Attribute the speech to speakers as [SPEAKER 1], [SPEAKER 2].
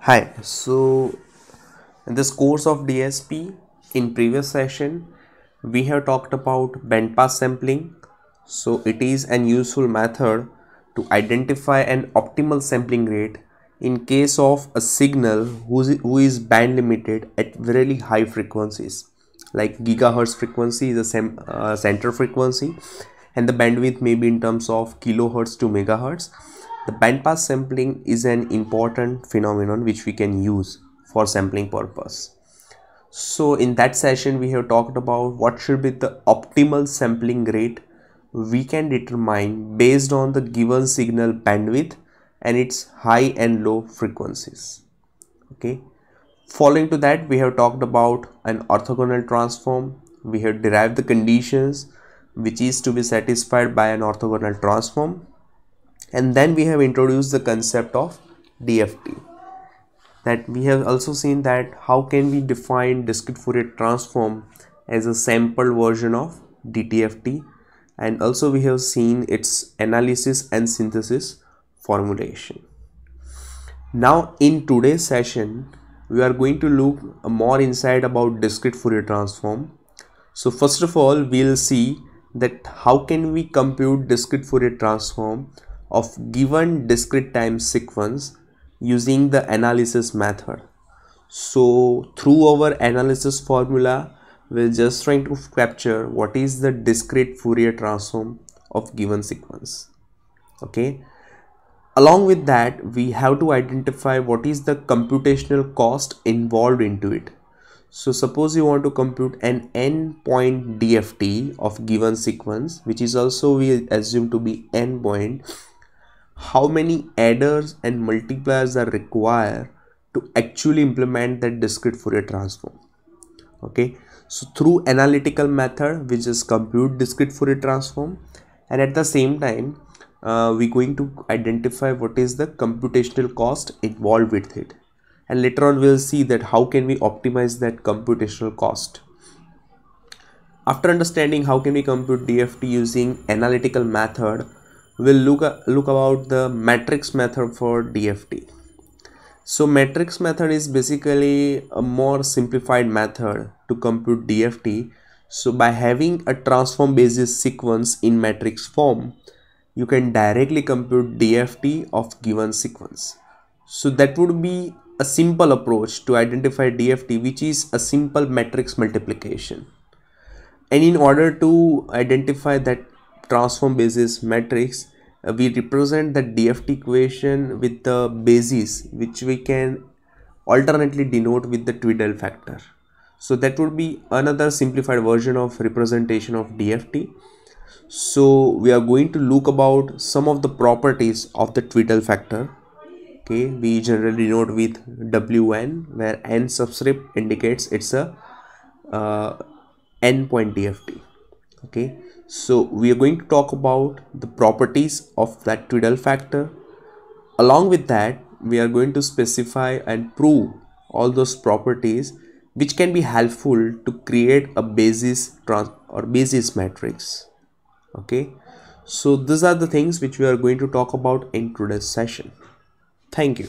[SPEAKER 1] Hi, so in this course of DSP, in previous session, we have talked about bandpass sampling. So it is an useful method to identify an optimal sampling rate in case of a signal who is band limited at really high frequencies. Like gigahertz frequency is a center frequency, and the bandwidth may be in terms of kilohertz to megahertz. The bandpass sampling is an important phenomenon which we can use for sampling purpose. So in that session we have talked about what should be the optimal sampling rate we can determine based on the given signal bandwidth and its high and low frequencies. Okay. Following to that, we have talked about an orthogonal transform. We have derived the conditions which is to be satisfied by an orthogonal transform. And then we have introduced the concept of DFT. That we have also seen that how can we define discrete Fourier transform as a sampled version of DTFT, and also we have seen its analysis and synthesis formulation. Now in today's session we are going to look more inside about discrete Fourier transform. So first of all, we'll see that how can we compute discrete Fourier transform of given discrete time sequence using the analysis method. So through our analysis formula, we're just trying to capture what is the discrete Fourier transform of given sequence. Okay. Along with that, we have to identify what is the computational cost involved into it. So suppose you want to compute an n point DFT of given sequence, which is also we assume to be n point. How many adders and multipliers are required to actually implement that discrete Fourier transform? Okay, so through analytical method we just compute discrete Fourier transform, and at the same time we're going to identify what is the computational cost involved with it, and later on we'll see that how can we optimize that computational cost. After understanding how can we compute DFT using analytical method, we'll look about the matrix method for DFT. So matrix method is basically a more simplified method to compute DFT. So by having a transform basis sequence in matrix form, you can directly compute DFT of given sequence. So that would be a simple approach to identify DFT, which is a simple matrix multiplication. And in order to identify that transform basis matrix, we represent the DFT equation with the basis which we can alternately denote with the Tweedale factor. So that would be another simplified version of representation of DFT. So we are going to look about some of the properties of the Tweedale factor. Okay, we generally denote with Wn, where n subscript indicates it's a n point DFT. Okay, so we are going to talk about the properties of that Tweedale factor. Along with that, we are going to specify and prove all those properties which can be helpful to create a basis matrix. Okay, so these are the things which we are going to talk about in today's session. Thank you.